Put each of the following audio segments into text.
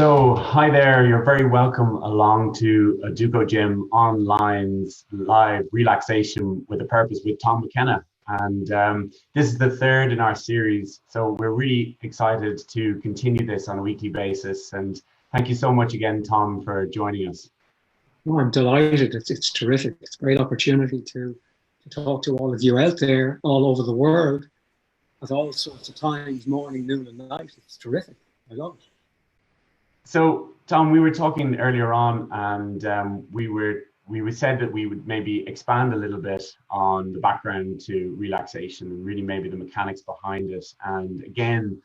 So, hi there. You're very welcome along to Educogym Online's live relaxation with a purpose with Tom McKenna. And this is the third in our series. So, we're really excited to continue this on a weekly basis. And thank you so much again, Tom, for joining us. Oh, I'm delighted. It's terrific. It's a great opportunity to talk to all of you out there, all over the world, at all sorts of times, morning, noon, and night. It's terrific. I love it. So, Tom, we were talking earlier on, and we said that we would maybe expand a little bit on the background to relaxation and really maybe the mechanics behind it, and again,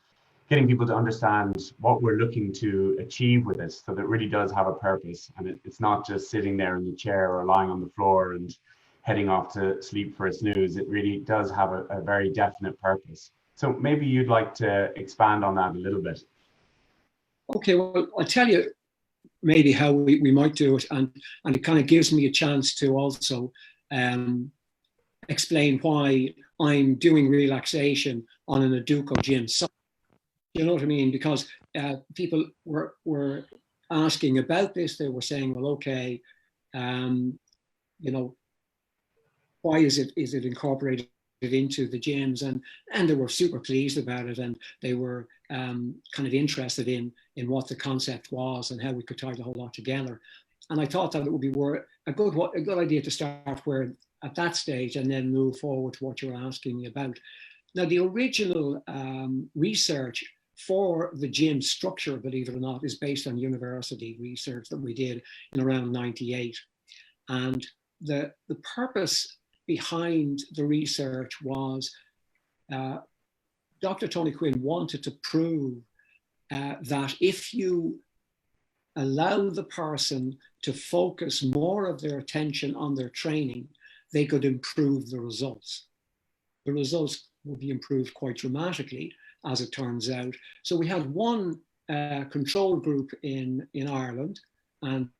getting people to understand what we're looking to achieve with this, so that it really does have a purpose, and it's not just sitting there in the chair or lying on the floor and heading off to sleep for a snooze. It really does have a very definite purpose. So maybe you'd like to expand on that a little bit. Okay, well, I'll tell you maybe how we might do it, and it kind of gives me a chance to also explain why I'm doing relaxation on an Educogym site. You know what I mean? Because people were asking about this. They were saying, well, okay, you know, why is it incorporated into the gyms, and they were super pleased about it, and they were kind of interested in what the concept was and how we could tie the whole lot together. And I thought that it would be a good idea to start where at that stage and then move forward to what you're asking me about. Now, the original research for the gym structure, believe it or not, is based on university research that we did in around '98. And the purpose behind the research was Dr. Tony Quinn wanted to prove that if you allow the person to focus more of their attention on their training, they could improve the results. The results would be improved quite dramatically, as it turns out. So we had one control group in Ireland, and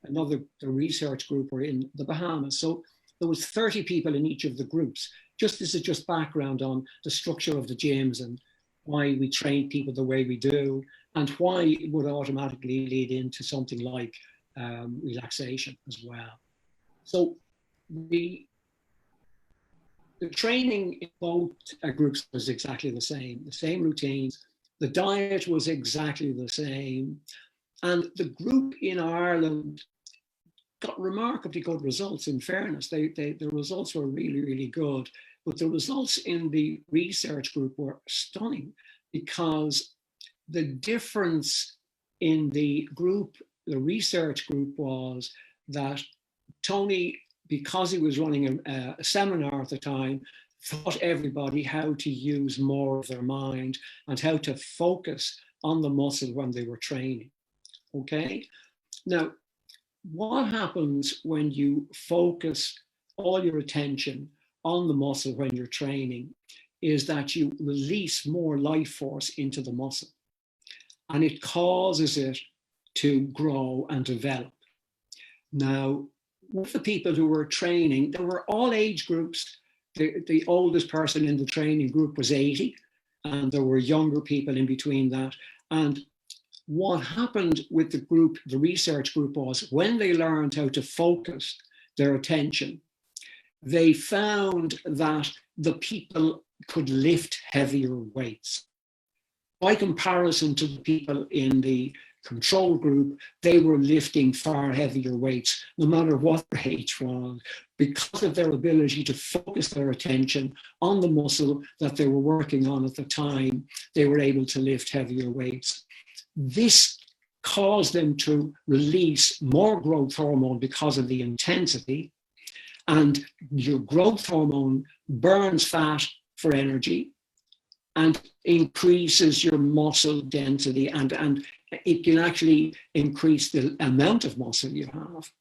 another research group were in the Bahamas. So there was 30 people in each of the groups. This is just background on the structure of the gyms and why we train people the way we do, and why it would automatically lead into something like relaxation as well. So the training in both groups was exactly the same routines. The diet was exactly the same. And the group in Ireland got remarkably good results, in fairness. The results were really, really good. But the results in the research group were stunning, because the difference in the research group, was that Tony, because he was running a seminar at the time, taught everybody how to use more of their mind and how to focus on the muscle when they were training. Okay? Now, what happens when you focus all your attention on the muscle when you're training is that you release more life force into the muscle, and it causes it to grow and develop. Now, with the people who were training, there were all age groups. The oldest person in the training group was 80, and there were younger people in between that. And what happened with the research group, was when they learned how to focus their attention, they found that the people could lift heavier weights. By comparison to the people in the control group, they were lifting far heavier weights, no matter what their age was, because of their ability to focus their attention on the muscle that they were working on at the time. They were able to lift heavier weights. This caused them to release more growth hormone because of the intensity, and your growth hormone burns fat for energy and increases your muscle density, and it can actually increase the amount of muscle you have.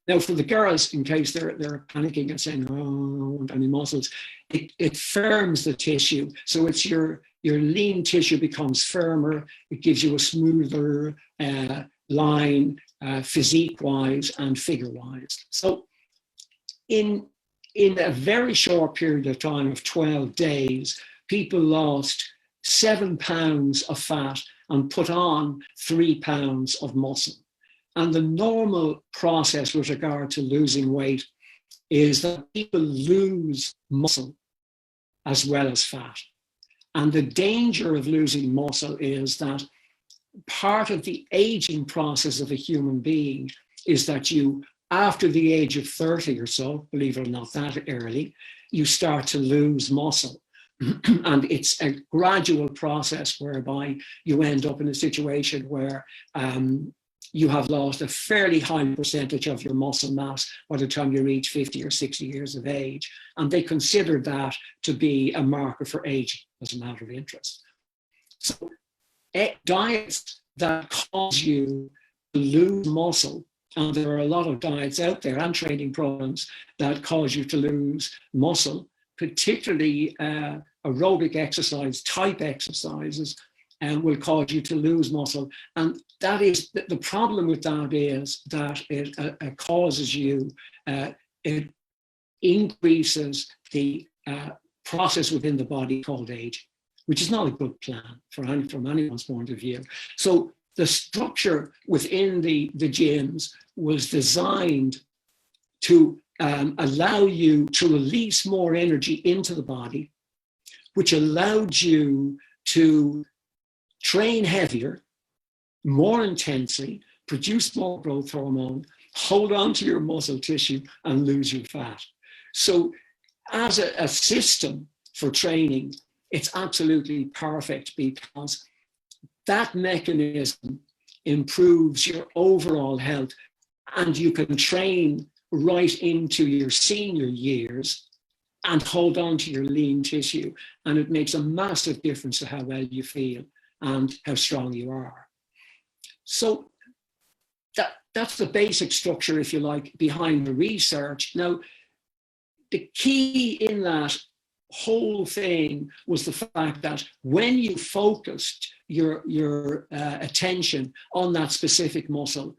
Now, for the girls, in case they're panicking and saying, "Oh, I don't want any muscles," it firms the tissue. So it's your lean tissue becomes firmer. It gives you a smoother line, physique-wise and figure-wise. So in a very short period of time of 12 days, people lost 7 pounds of fat and put on 3 pounds of muscle. And the normal process with regard to losing weight is that people lose muscle as well as fat. And the danger of losing muscle is that part of the aging process of a human being is that you, after the age of 30 or so, believe it or not, that early, you start to lose muscle. And it's a gradual process whereby you end up in a situation where you have lost a fairly high percentage of your muscle mass by the time you reach 50 or 60 years of age. And they consider that to be a marker for aging as a matter of interest. So diets that cause you to lose muscle, and there are a lot of diets out there and training programs that cause you to lose muscle, particularly aerobic exercise, type exercises, and will cause you to lose muscle. And that is, the problem with that is that it causes you, it increases the process within the body called aging, which is not a good plan from anyone's point of view. So the structure within the gyms was designed to allow you to release more energy into the body, which allowed you to train heavier, more intensely, produce more growth hormone, hold on to your muscle tissue, and lose your fat. So as a system for training, it's absolutely perfect because that mechanism improves your overall health, and you can train right into your senior years and hold on to your lean tissue. And it makes a massive difference to how well you feel and how strong you are. So that's the basic structure, if you like, behind the research. Now, the key in that whole thing was the fact that when you focused your attention on that specific muscle,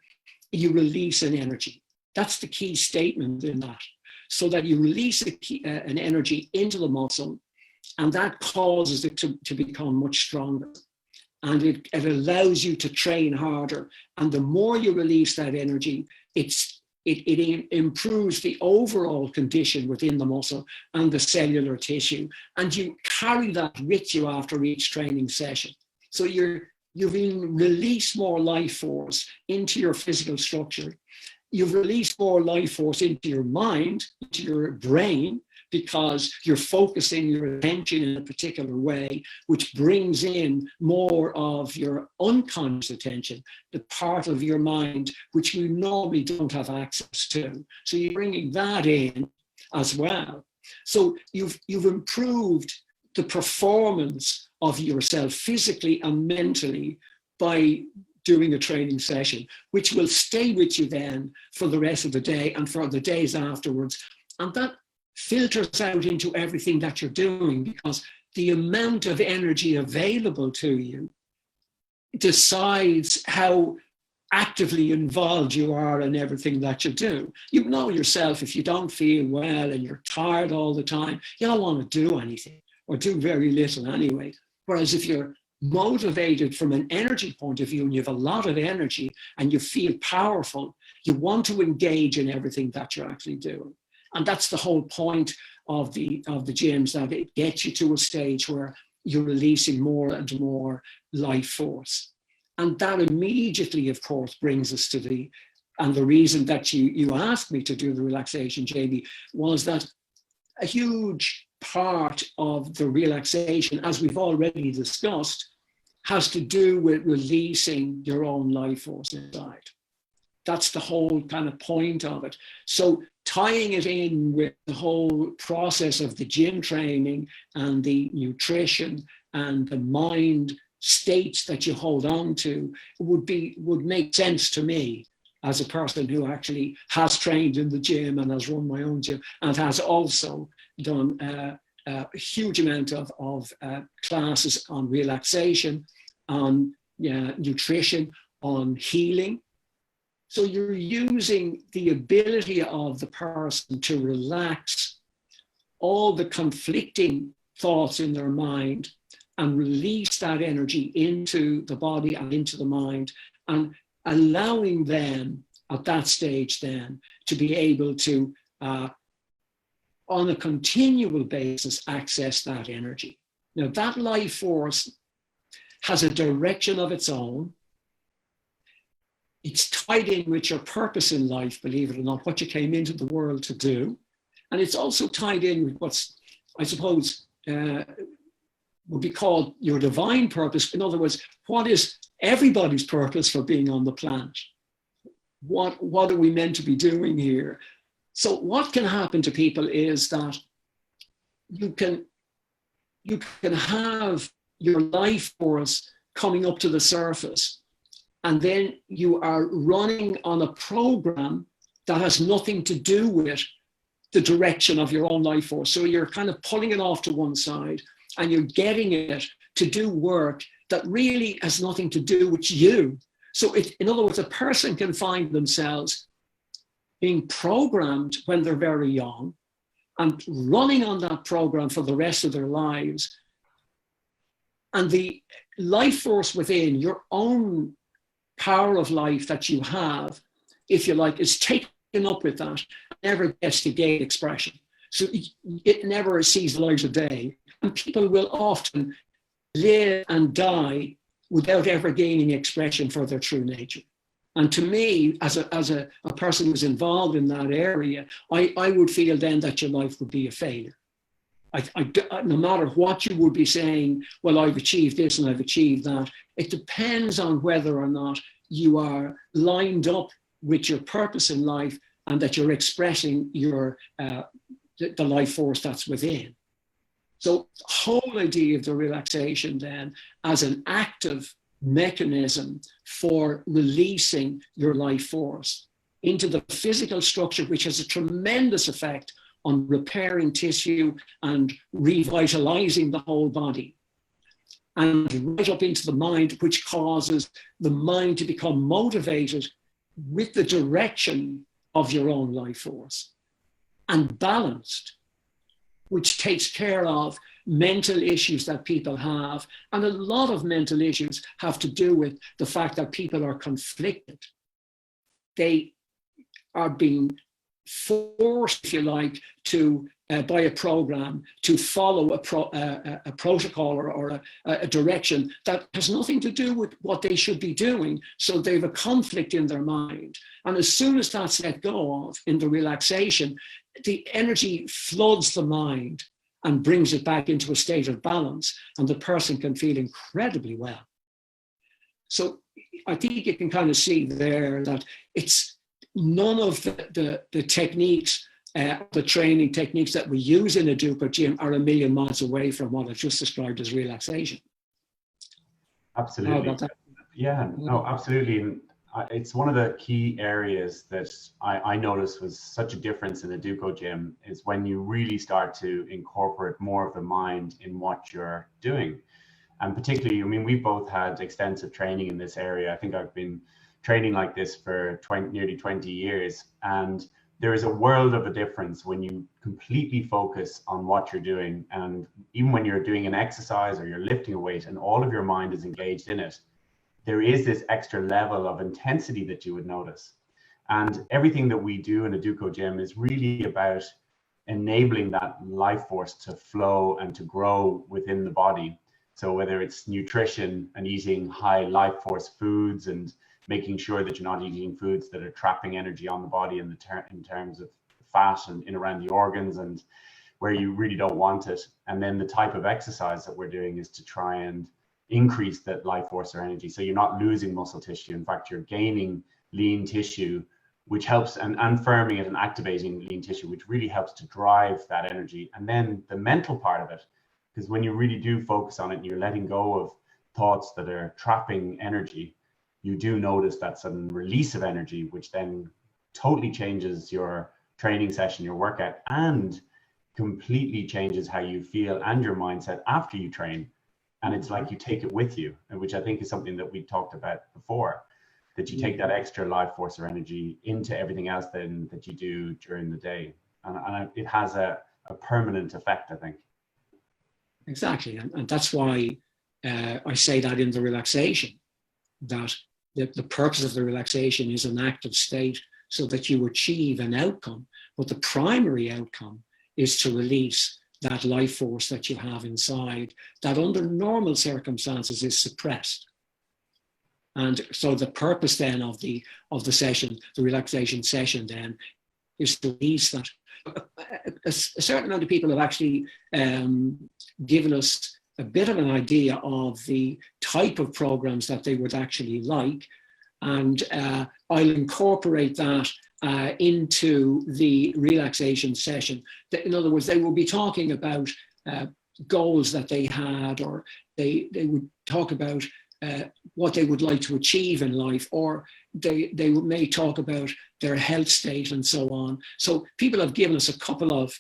you release an energy. That's the key statement in that. So that you release an energy into the muscle, and that causes it to become much stronger. And it allows you to train harder. And the more you release that energy, it improves the overall condition within the muscle and the cellular tissue. And you carry that with you after each training session. So you've released more life force into your physical structure. You've released more life force into your mind, into your brain, because you're focusing your attention in a particular way, which brings in more of your unconscious attention, the part of your mind which you normally don't have access to. So you're bringing that in as well. So you've improved the performance of yourself physically and mentally by doing a training session, which will stay with you then for the rest of the day and for the days afterwards. And that filters out into everything that you're doing, because the amount of energy available to you decides how actively involved you are in everything that you do. You know yourself, if you don't feel well and you're tired all the time, you don't want to do anything or do very little anyway. Whereas if you're motivated from an energy point of view and you have a lot of energy and you feel powerful, you want to engage in everything that you're actually doing. And that's the whole point of the gyms, that it gets you to a stage where you're releasing more and more life force. And that immediately, of course, brings us to the reason that you asked me to do the relaxation, Jamie, was that a huge part of the relaxation, as we've already discussed, has to do with releasing your own life force inside. That's the whole kind of point of it. So tying it in with the whole process of the gym training and the nutrition and the mind states that you hold on to would make sense to me as a person who actually has trained in the gym and has run my own gym and has also done a huge amount of classes on relaxation, on nutrition, on healing. So you're using the ability of the person to relax all the conflicting thoughts in their mind and release that energy into the body and into the mind, and allowing them at that stage then to be able to, on a continual basis, access that energy. Now, that life force has a direction of its own. It's tied in with your purpose in life, believe it or not, what you came into the world to do. And it's also tied in with what's, I suppose, would be called your divine purpose. In other words, what is everybody's purpose for being on the planet? What are we meant to be doing here? So what can happen to people is that you can have your life force coming up to the surface, and then you are running on a program that has nothing to do with the direction of your own life force. So you're kind of pulling it off to one side, and you're getting it to do work that really has nothing to do with you. So in other words, a person can find themselves being programmed when they're very young and running on that program for the rest of their lives. And the life force within your own power of life that you have, if you like, is taken up with that, never gets to gain expression. So it never sees the light of day. And people will often live and die without ever gaining expression for their true nature. And to me, as a person who's involved in that area, I would feel then that your life would be a failure. No matter what you would be saying, well, I've achieved this and I've achieved that, it depends on whether or not you are lined up with your purpose in life and that you're expressing your the life force that's within. So the whole idea of the relaxation then as an active mechanism for releasing your life force into the physical structure, which has a tremendous effect on repairing tissue and revitalizing the whole body, and right up into the mind, which causes the mind to become motivated with the direction of your own life force, and balanced, which takes care of mental issues that people have. And a lot of mental issues have to do with the fact that people are conflicted. They are being forced, if you like, to by a program to follow a protocol or a direction that has nothing to do with what they should be doing. So they have a conflict in their mind. And as soon as that's let go of in the relaxation, the energy floods the mind and brings it back into a state of balance, and the person can feel incredibly well. So I think you can kind of see there that it's none of the techniques, the training techniques that we use in Educogym are a million miles away from what I've just described as relaxation. Absolutely. Yeah, no, absolutely. And it's one of the key areas that I noticed was such a difference in Educogym is when you really start to incorporate more of the mind in what you're doing. And particularly, I mean, we've both had extensive training in this area. I think I've been training like this for nearly 20 years. And there is a world of a difference when you completely focus on what you're doing. And even when you're doing an exercise or you're lifting a weight and all of your mind is engaged in it, there is this extra level of intensity that you would notice. And everything that we do in Educogym is really about enabling that life force to flow and to grow within the body. So whether it's nutrition and eating high life force foods and making sure that you're not eating foods that are trapping energy on the body in terms of fat and in around the organs and where you really don't want it. And then the type of exercise that we're doing is to try and increase that life force or energy. So you're not losing muscle tissue. In fact, you're gaining lean tissue, which helps, and firming it and activating lean tissue, which really helps to drive that energy. And then the mental part of it, because when you really do focus on it and you're letting go of thoughts that are trapping energy, you do notice that sudden release of energy, which then totally changes your training session, your workout, and completely changes how you feel and your mindset after you train. And it's like you take it with you, which I think is something that we talked about before, that you take that extra life force or energy into everything else then that you do during the day. And it has a permanent effect, I think. Exactly. And that's why I say that in the relaxation, that the purpose of the relaxation is an active state so that you achieve an outcome. But the primary outcome is to release that life force that you have inside that under normal circumstances is suppressed. And so the purpose then of the session, the relaxation session then, is to release that. A certain amount of people have actually given us a bit of an idea of the type of programs that they would actually like. And I'll incorporate that into the relaxation session. In other words, they will be talking about goals that they had, or they would talk about what they would like to achieve in life, or they may talk about their health state and so on. So people have given us a couple of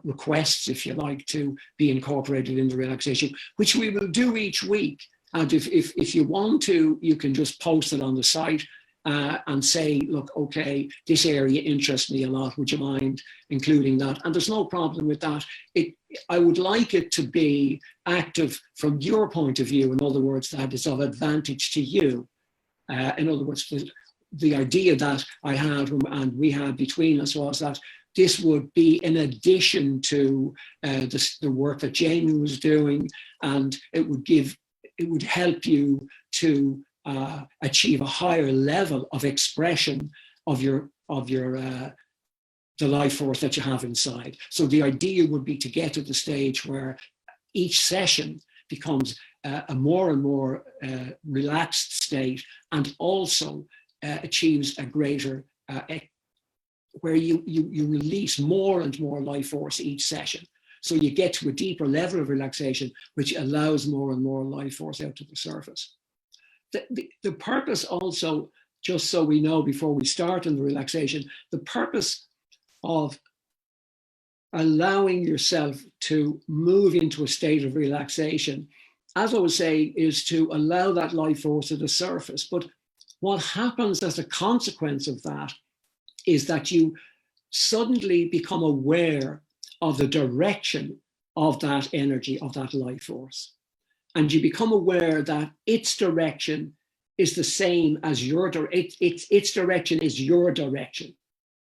requests, if you like, to be incorporated in the relaxation, which we will do each week. And if you want to, you can just post it on the site and say, look, okay, this area interests me a lot. Would you mind including that? And there's no problem with that. I would like it to be active from your point of view. In other words, that is of advantage to you. In other words, the idea that I had and we had between us was that this would be in addition to the work that Jamie was doing, and it would help you to achieve a higher level of expression of the life force that you have inside. So the idea would be to get to the stage where each session becomes a more and more relaxed state, and also achieves a greater where you release more and more life force each session. So you get to a deeper level of relaxation, which allows more and more life force out to the surface. The purpose also, just so we know before we start in the relaxation, the purpose of allowing yourself to move into a state of relaxation, as I was saying, is to allow that life force to the surface. But what happens as a consequence of that is that you suddenly become aware of the direction of that energy, of that life force. And you become aware that its direction is the same as your direction. Its direction is your direction.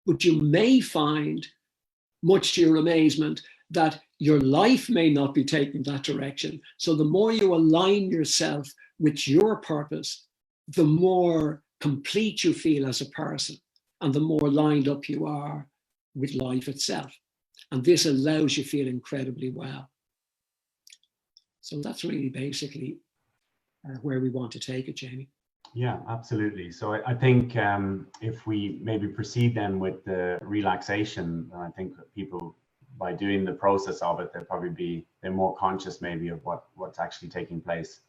But you may find, much to your amazement, that your life may not be taking that direction. So the more you align yourself with your purpose, the more complete you feel as a person, and the more lined up you are with life itself. And this allows you to feel incredibly well. So that's really basically where we want to take it, Jamie. Yeah, absolutely. So I think if we maybe proceed then with the relaxation, I think people, by doing the process of it, they're more conscious maybe of what's actually taking place.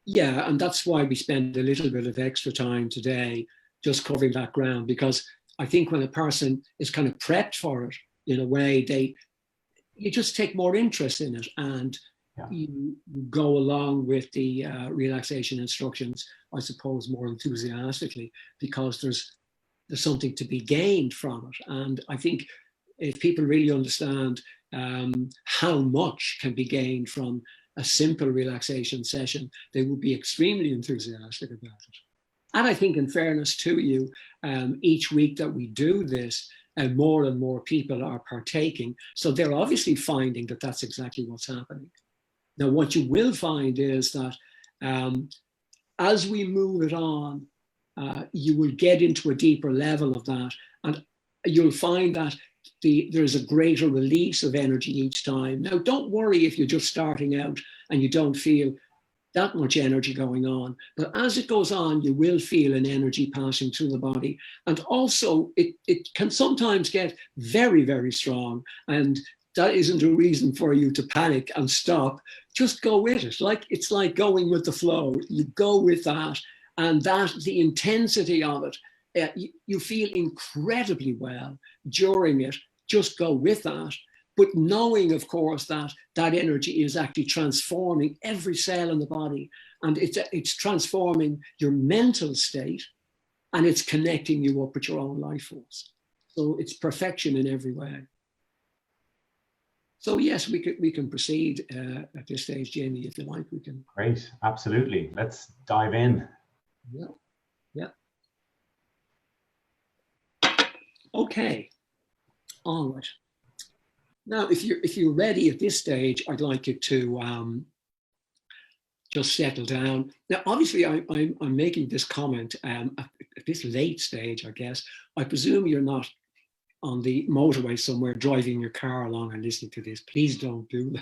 Yeah, and that's why we spend a little bit of extra time today just covering that ground, because I think when a person is kind of prepped for it, in a way, you just take more interest in it, and you go along with the relaxation instructions, I suppose, more enthusiastically, because there's something to be gained from it. And I think if people really understand how much can be gained from a simple relaxation session, they would be extremely enthusiastic about it. And I think, in fairness to you, each week that we do this, more and more people are partaking. So they're obviously finding that that's exactly what's happening. Now, what you will find is that as we move it on, you will get into a deeper level of that, and you'll find that there's a greater release of energy each time. Now, don't worry if you're just starting out and you don't feel that much energy going on. But as it goes on, you will feel an energy passing through the body. And also, it can sometimes get very, very strong. And that isn't a reason for you to panic and stop. Just go with it. It's like going with the flow. You go with that, and the intensity of it, you feel incredibly well during it. Just go with that. But knowing, of course, that energy is actually transforming every cell in the body, and it's transforming your mental state, and it's connecting you up with your own life force. So it's perfection in every way. So yes, we can proceed at this stage, Jamie, if you like. We can. Great, absolutely. Let's dive in. Yeah, yeah. Okay, all right. Now, if you're ready at this stage, I'd like you to just settle down. Now, obviously, I'm making this comment at this late stage, I guess. I presume you're not on the motorway somewhere driving your car along and listening to this. Please don't do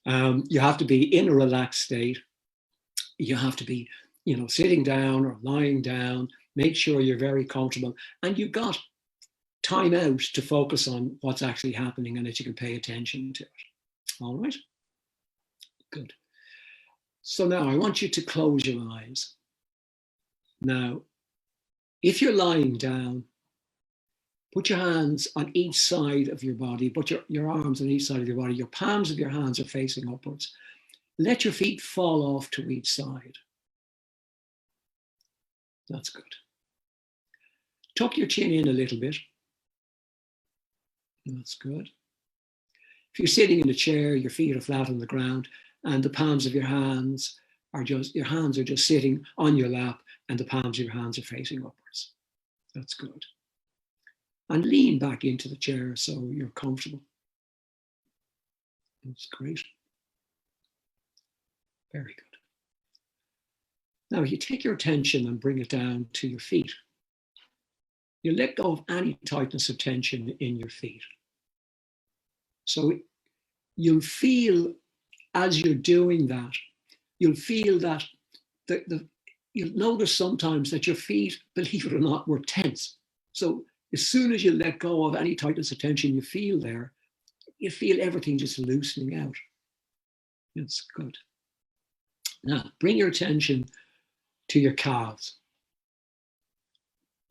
that. You have to be in a relaxed state. You have to be, sitting down or lying down. Make sure you're very comfortable, and you've got time out to focus on what's actually happening and that you can pay attention to it. All right? Good. So now I want you to close your eyes. Now, if you're lying down, put your hands on each side of your body, put your arms on each side of your body. Your palms of your hands are facing upwards. Let your feet fall off to each side. That's good. Tuck your chin in a little bit. That's good. If you're sitting in a chair, your feet are flat on the ground and the palms of your hands are just sitting on your lap and the palms of your hands are facing upwards. That's good. And lean back into the chair so you're comfortable. That's great. Very good. Now, you take your attention and bring it down to your feet. You let go of any tightness of tension in your feet. So you'll feel, as you're doing that, you'll feel that you'll notice sometimes that your feet, believe it or not, were tense. So as soon as you let go of any tightness of tension you feel there, you feel everything just loosening out. That's good. Now, bring your attention to your calves.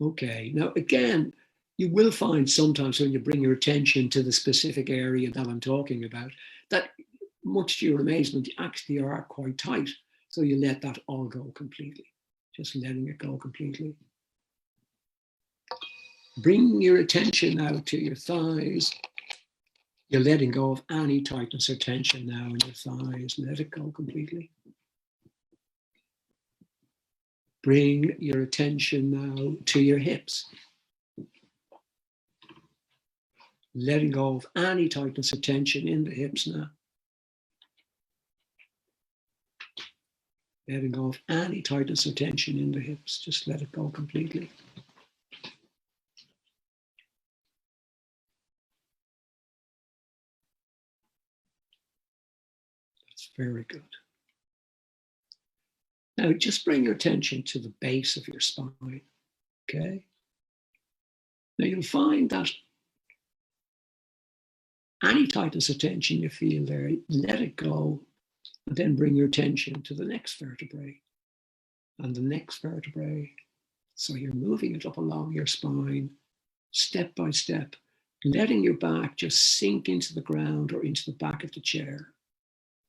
Okay, now again, you will find sometimes when you bring your attention to the specific area that I'm talking about, that much to your amazement, you actually are quite tight. So you let that all go completely, just letting it go completely. Bring your attention now to your thighs. You're letting go of any tightness or tension now in your thighs. Let it go completely. Bring your attention now to your hips. Letting go of any tightness or tension in the hips now. Letting go of any tightness or tension in the hips. Just let it go completely. That's very good. Now just bring your attention to the base of your spine, okay? Now you'll find that any tightness of tension you feel there, let it go, and then bring your attention to the next vertebrae and the next vertebrae. So you're moving it up along your spine, step by step, letting your back just sink into the ground or into the back of the chair.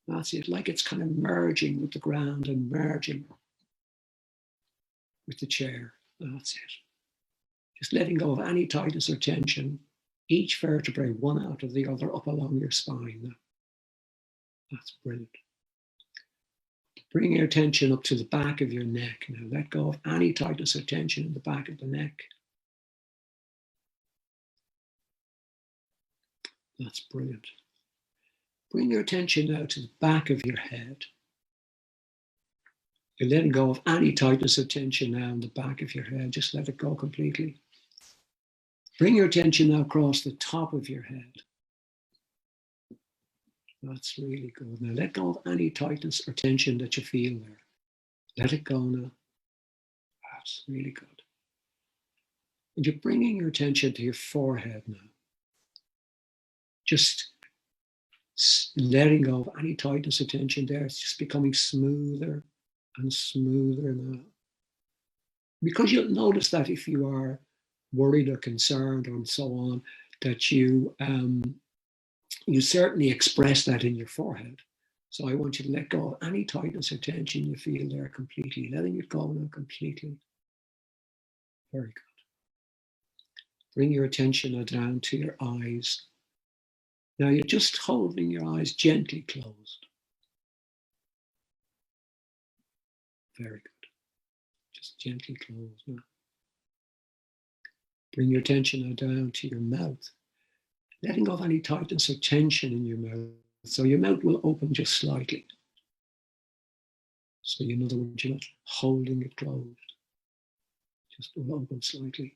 That's it, like it's kind of merging with the ground and merging with the chair. That's it. Just letting go of any tightness or tension, each vertebrae one out of the other up along your spine now. That's brilliant. Bring your attention up to the back of your neck now. Let go of any tightness or tension in the back of the neck. That's brilliant. Bring your attention now to the back of your head. You're letting go of any tightness or tension now in the back of your head. Just let it go completely. Bring your attention now across the top of your head. That's really good. Now let go of any tightness or tension that you feel there. Let it go now. That's really good. And you're bringing your attention to your forehead now. Just letting go of any tightness or tension there. It's just becoming smoother and smoother now. Because you'll notice that if you are worried or concerned and so on, that you certainly express that in your forehead. So I want you to let go of any tightness or tension you feel there completely, letting it go now completely. Very good. Bring your attention now down to your eyes. Now you're just holding your eyes gently closed. Very good. Just gently closed now. Bring your attention now down to your mouth, letting go of any tightness or tension in your mouth. So your mouth will open just slightly. So in other words, you're not holding it closed. Just will open slightly.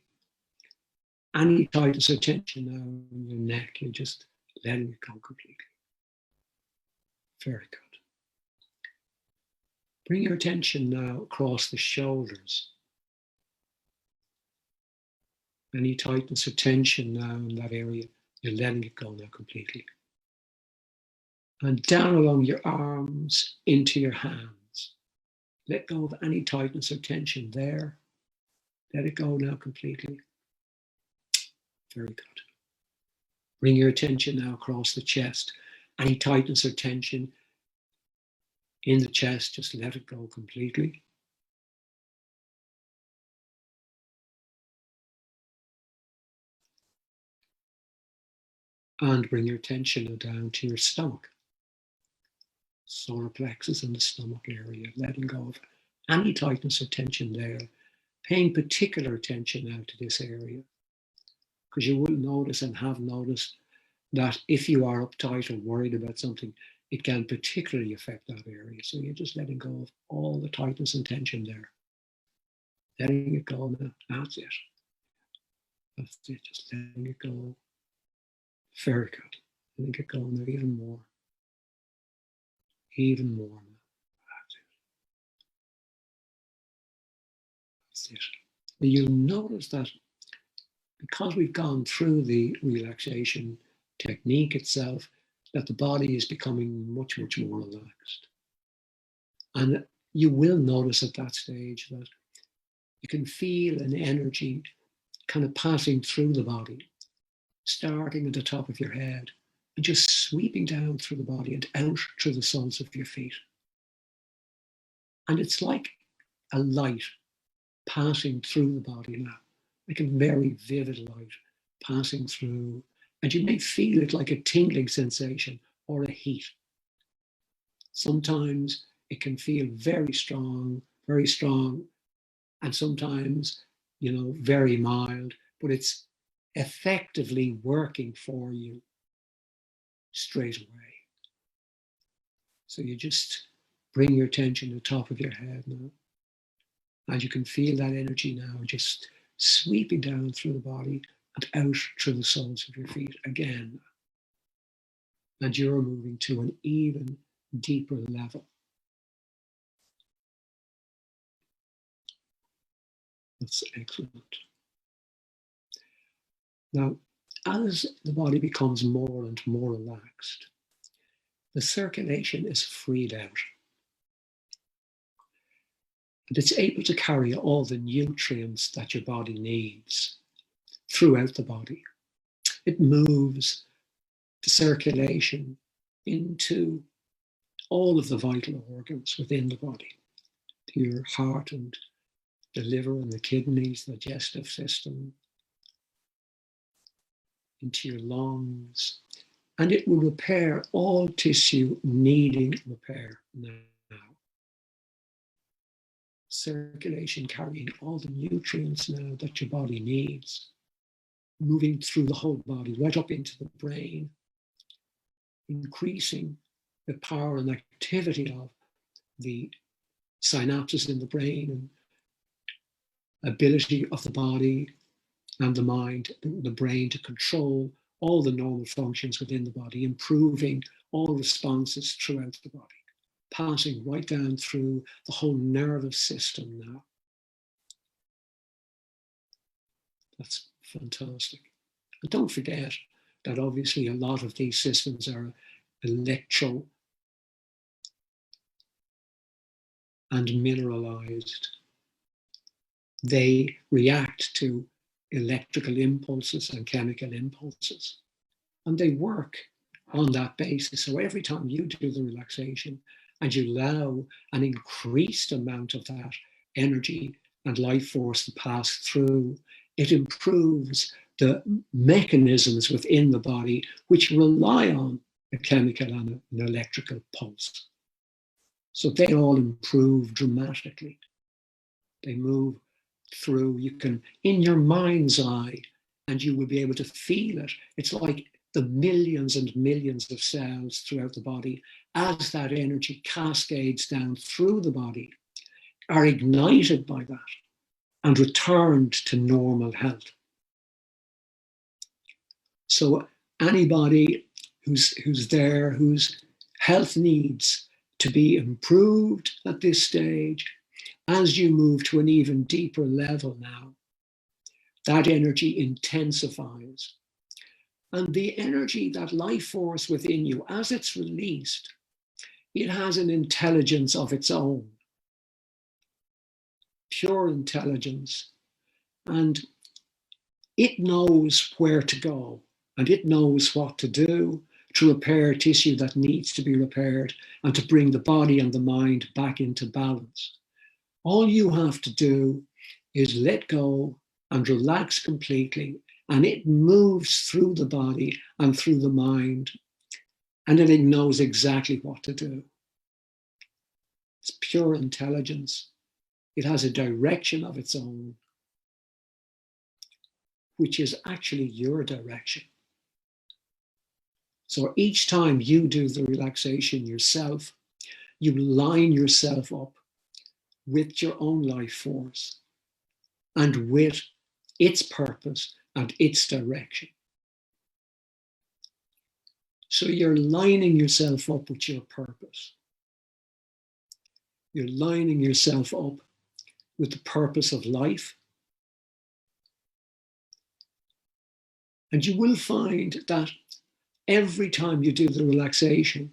Any tightness or tension now in your neck, you're just letting it go completely. Very good. Bring your attention now across the shoulders. Any tightness or tension now in that area, you're letting it go now completely. And down along your arms into your hands. Let go of any tightness or tension there. Let it go now completely. Very good. Bring your attention now across the chest. Any tightness or tension in the chest, just let it go completely. And bring your attention now down to your stomach. Solar plexus in the stomach area, letting go of any tightness or tension there. Paying particular attention now to this area, because you will notice and have noticed that if you are uptight or worried about something, it can particularly affect that area. So you're just letting go of all the tightness and tension there. Letting it go now. That's it. That's it. Just letting it go. Very good. Letting it go now even more. Even more now. That's it. That's it. You'll notice that because we've gone through the relaxation technique itself, that the body is becoming much, much more relaxed. And you will notice at that stage that you can feel an energy kind of passing through the body, starting at the top of your head and just sweeping down through the body and out through the soles of your feet. And it's like a light passing through the body now, like a very vivid light passing through. And you may feel it like a tingling sensation or a heat. Sometimes it can feel very strong, and sometimes, very mild, but it's effectively working for you straight away. So you just bring your attention to the top of your head now. And you can feel that energy now just sweeping down through the body and out through the soles of your feet again. And you're moving to an even deeper level. That's excellent. Now, as the body becomes more and more relaxed, the circulation is freed out. And it's able to carry all the nutrients that your body needs throughout the body. It moves the circulation into all of the vital organs within the body, to your heart and the liver and the kidneys, the digestive system, into your lungs, and it will repair all tissue needing repair now. Circulation carrying all the nutrients now that your body needs, moving through the whole body, right up into the brain, increasing the power and activity of the synapses in the brain and ability of the body and the mind, the brain to control all the normal functions within the body, improving all responses throughout the body, passing right down through the whole nervous system now. That's fantastic. And don't forget that obviously a lot of these systems are electro and mineralized. They react to electrical impulses and chemical impulses, and they work on that basis. So every time you do the relaxation and you allow an increased amount of that energy and life force to pass through, it improves the mechanisms within the body which rely on a chemical and an electrical pulse. So they all improve dramatically. They move through, you can, in your mind's eye, and you will be able to feel it. It's like the millions and millions of cells throughout the body, as that energy cascades down through the body, are ignited by that and returned to normal health. So anybody who's there, whose health needs to be improved at this stage, as you move to an even deeper level now, that energy intensifies. And the energy, that life force within you, as it's released, it has an intelligence of its own, pure intelligence. And it knows where to go, and it knows what to do to repair tissue that needs to be repaired and to bring the body and the mind back into balance. All you have to do is let go and relax completely, and it moves through the body and through the mind, and then it knows exactly what to do. It's pure intelligence. It has a direction of its own, which is actually your direction. So each time you do the relaxation yourself, you line yourself up with your own life force and with its purpose and its direction. So you're lining yourself up with your purpose. You're lining yourself up with the purpose of life. And you will find that every time you do the relaxation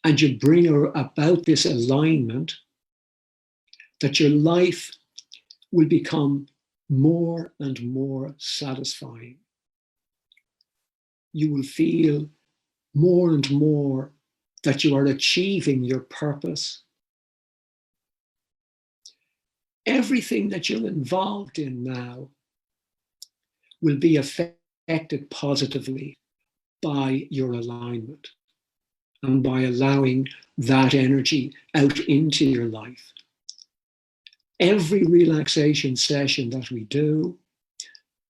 and you bring about this alignment, that your life will become more and more satisfying. You will feel more and more that you are achieving your purpose. Everything that you're involved in now will be affected positively by your alignment and by allowing that energy out into your life. Every relaxation session that we do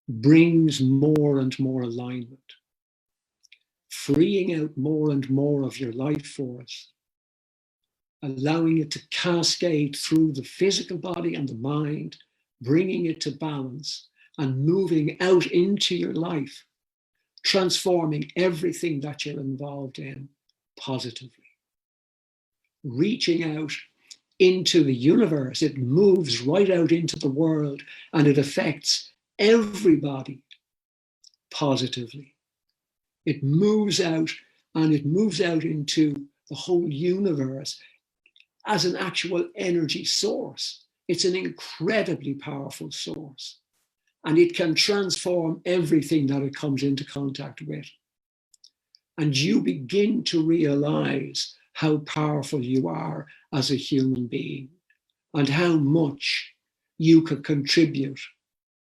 brings more and more alignment, freeing out more and more of your life force, allowing it to cascade through the physical body and the mind, bringing it to balance and moving out into your life, transforming everything that you're involved in positively. Reaching out into the universe, it moves right out into the world and it affects everybody positively. It moves out and it moves out into the whole universe as an actual energy source. It's an incredibly powerful source, and it can transform everything that it comes into contact with. And you begin to realize how powerful you are as a human being and how much you could contribute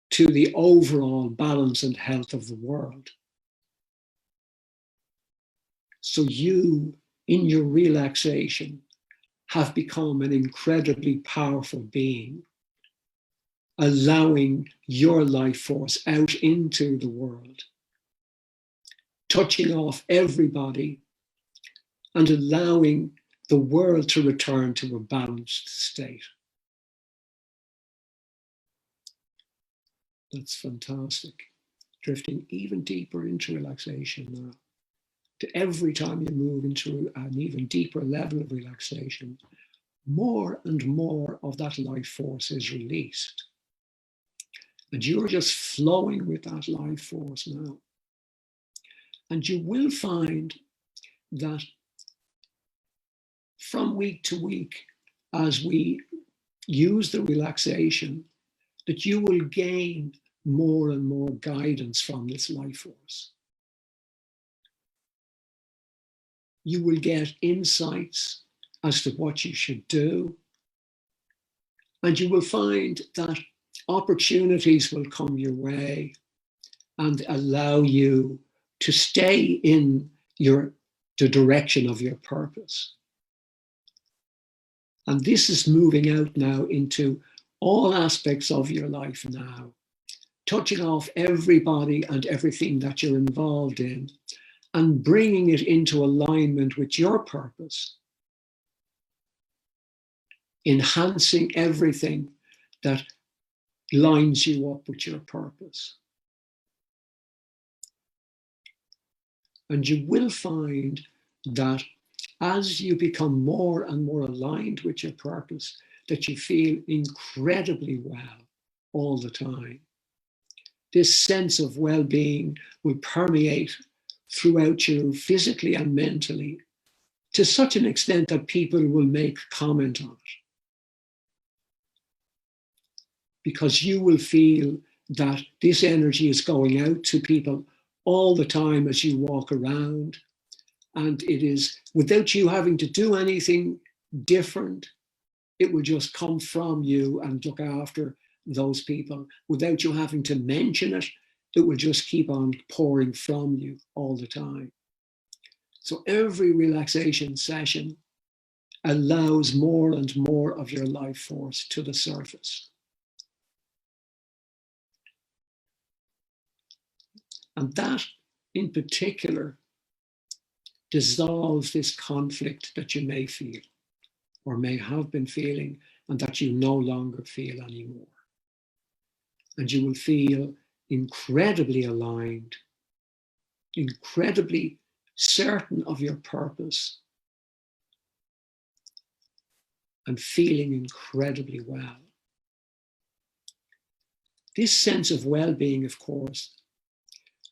to the overall balance and health of the world. So you, in your relaxation, have become an incredibly powerful being, allowing your life force out into the world, touching off everybody and allowing the world to return to a balanced state. That's fantastic. Drifting even deeper into relaxation now. To every time you move into an even deeper level of relaxation, more and more of that life force is released. And you're just flowing with that life force now. And you will find that from week to week, as we use the relaxation, that you will gain more and more guidance from this life force. You will get insights as to what you should do. And you will find that opportunities will come your way and allow you to stay in the direction of your purpose. And this is moving out now into all aspects of your life now, touching off everybody and everything that you're involved in and bringing it into alignment with your purpose, enhancing everything that lines you up with your purpose. And you will find that as you become more and more aligned with your purpose, that you feel incredibly well all the time. This sense of well-being will permeate throughout you physically and mentally to such an extent that people will make comment on it. Because you will feel that this energy is going out to people all the time as you walk around. And it is, without you having to do anything different, it will just come from you and look after those people. Without you having to mention it, it will just keep on pouring from you all the time. So every relaxation session allows more and more of your life force to the surface. And that, in particular, dissolves this conflict that you may feel or may have been feeling and that you no longer feel anymore. And you will feel incredibly aligned, incredibly certain of your purpose, and feeling incredibly well. This sense of well-being, of course,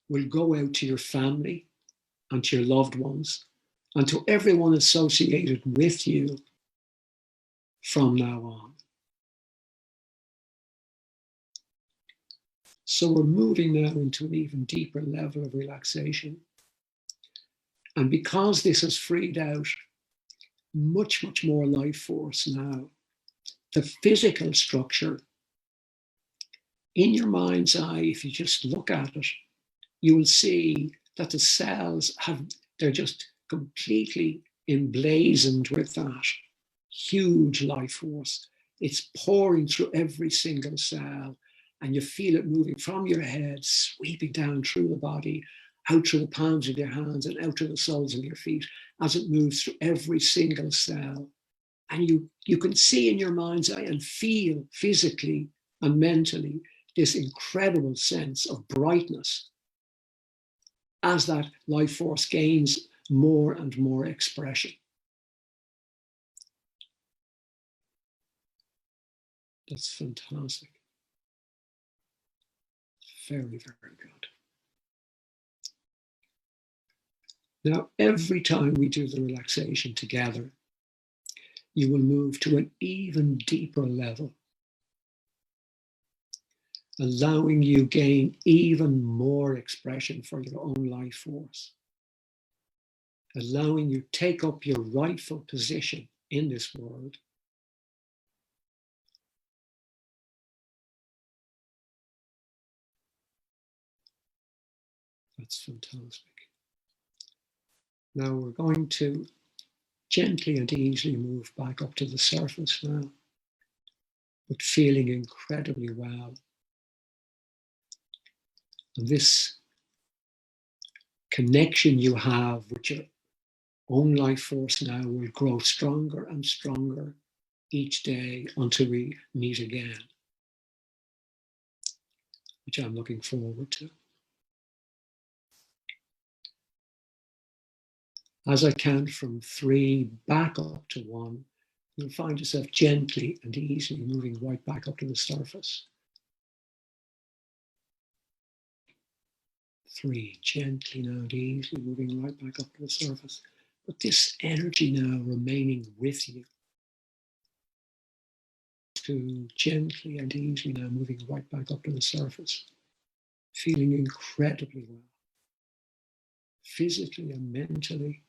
will go out to your family and to your loved ones and to everyone associated with you from now on. So we're moving now into an even deeper level of relaxation. And because this has freed out much, much more life force now, the physical structure in your mind's eye, if you just look at it, you will see that the cells they're just completely emblazoned with that huge life force. It's pouring through every single cell, and you feel it moving from your head, sweeping down through the body, out through the palms of your hands and out through the soles of your feet as it moves through every single cell. And you can see in your mind's eye and feel physically and mentally this incredible sense of brightness as that life force gains more and more expression. That's fantastic. Very, very good. Now, every time we do the relaxation together, you will move to an even deeper level, allowing you gain even more expression for your own life force, allowing you take up your rightful position in this world. That's fantastic. Now we're going to gently and easily move back up to the surface now, but feeling incredibly well. And this connection you have with your own life force now will grow stronger and stronger each day until we meet again, which I'm looking forward to. As I count from 3 back up to 1, you'll find yourself gently and easily moving right back up to the surface. 3, gently now and easily moving right back up to the surface. But this energy now remaining with you. 2, gently and easily now moving right back up to the surface. Feeling incredibly well, physically and mentally,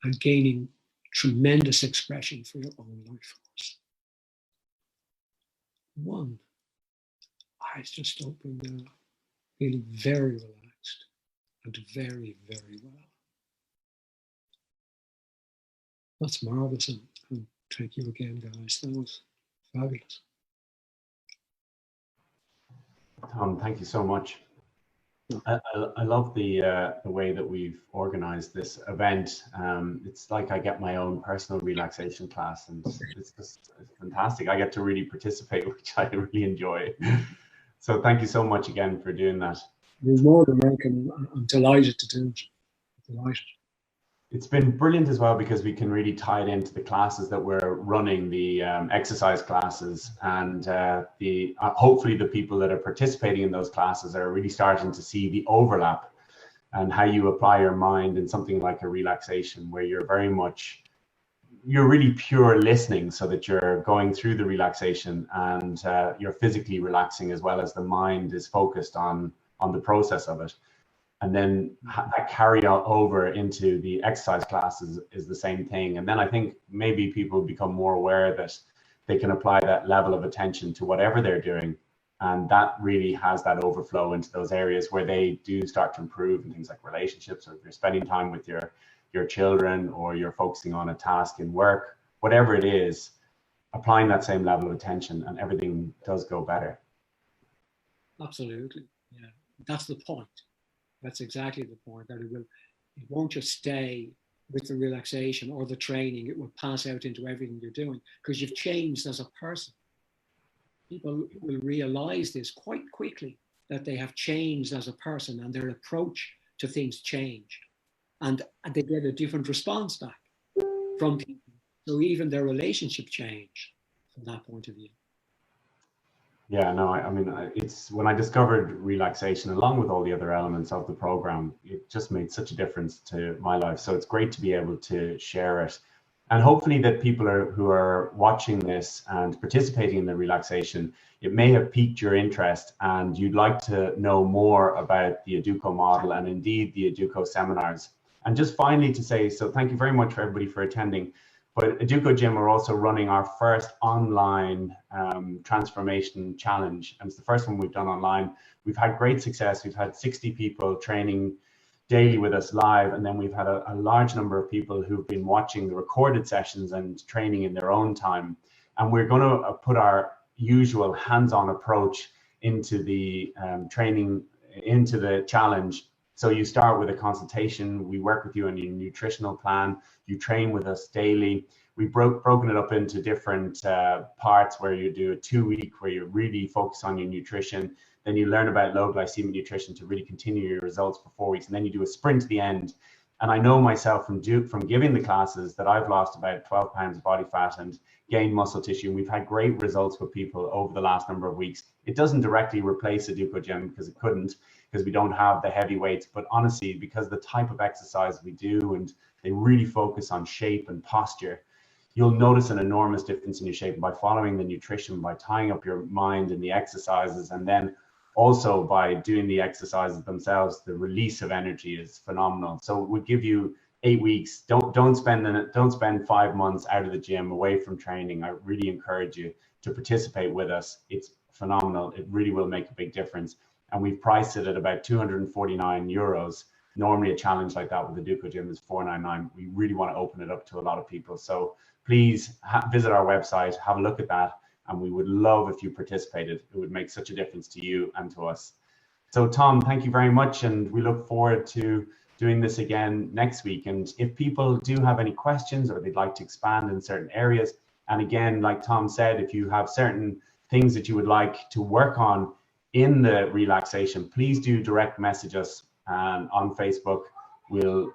and gaining tremendous expression for your own life force. 1, I eyes just open now, feeling very relaxed and very, very well. That's marvelous, and thank you again, guys. That was fabulous. Tom, thank you so much. I love the way that we've organized this event. It's like I get my own personal relaxation class, and it's fantastic. I get to really participate, which I really enjoy. So thank you so much again for doing that. You're more than welcome. I'm delighted to do it. Delighted. It's been brilliant as well because we can really tie it into the classes that we're running, the exercise classes, and hopefully the people that are participating in those classes are really starting to see the overlap and how you apply your mind in something like a relaxation, where you're really pure listening, so that you're going through the relaxation and you're physically relaxing as well as the mind is focused on the process of it. And then that carry over into the exercise classes is the same thing. And then I think maybe people become more aware that they can apply that level of attention to whatever they're doing. And that really has that overflow into those areas where they do start to improve in things like relationships, or if you're spending time with your children, or you're focusing on a task in work, whatever it is, applying that same level of attention and everything does go better. Absolutely. Yeah, that's the point. That's exactly the point, that it won't just stay with the relaxation or the training, it will pass out into everything you're doing, because you've changed as a person. People will realize this quite quickly, that they have changed as a person, and their approach to things change, and they get a different response back from people. So even their relationship changed from that point of view. Yeah, no, I mean, it's when I discovered relaxation, along with all the other elements of the program, it just made such a difference to my life. So it's great to be able to share it. And hopefully that people who are watching this and participating in the relaxation, it may have piqued your interest and you'd like to know more about the Educo model and indeed the Educo seminars. And just finally to say, so thank you very much for everybody for attending. But Educogym are also running our first online transformation challenge. And it's the first one we've done online. We've had great success. We've had 60 people training daily with us live. And then we've had a large number of people who've been watching the recorded sessions and training in their own time. And we're going to put our usual hands-on approach into the training, into the challenge. So you start with a consultation, we work with you on your nutritional plan, you train with us daily. We've broken it up into different parts, where you do a 2-week where you really focus on your nutrition. Then you learn about low glycemic nutrition to really continue your results for 4 weeks. And then you do a sprint to the end. And I know myself from giving the classes that I've lost about 12 pounds of body fat and gained muscle tissue. And we've had great results with people over the last number of weeks. It doesn't directly replace Educogym, because it couldn't, because we don't have the heavy weights. But honestly, because the type of exercise we do, and they really focus on shape and posture, you'll notice an enormous difference in your shape by following the nutrition, by tying up your mind in the exercises, and then also by doing the exercises themselves. The release of energy is phenomenal. So we give you 8 weeks. Don't spend 5 months out of the gym, away from training. I really encourage you to participate with us. It's phenomenal. It really will make a big difference. And we've priced it at about 249 euros. Normally a challenge like that with the Educogym is 499. We really want to open it up to a lot of people. So please visit our website, have a look at that. And we would love if you participated. It would make such a difference to you and to us. So Tom, thank you very much. And we look forward to doing this again next week. And if people do have any questions, or they'd like to expand in certain areas, and again, like Tom said, if you have certain things that you would like to work on in the relaxation, please do direct message us on Facebook. We'll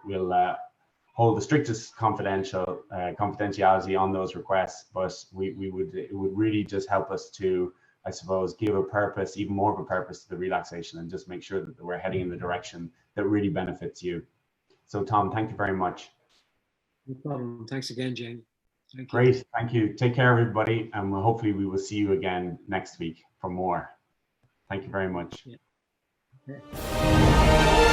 hold the strictest confidentiality on those requests, but it would really just help us to, I suppose, give a purpose, even more of a purpose to the relaxation, and just make sure that we're heading in the direction that really benefits you. So Tom, thank you very much. No problem. Thanks again, Jamie. Thank you. Great, thank you. Take care, everybody, and hopefully we will see you again next week for more. Thank you very much. Yeah. Okay.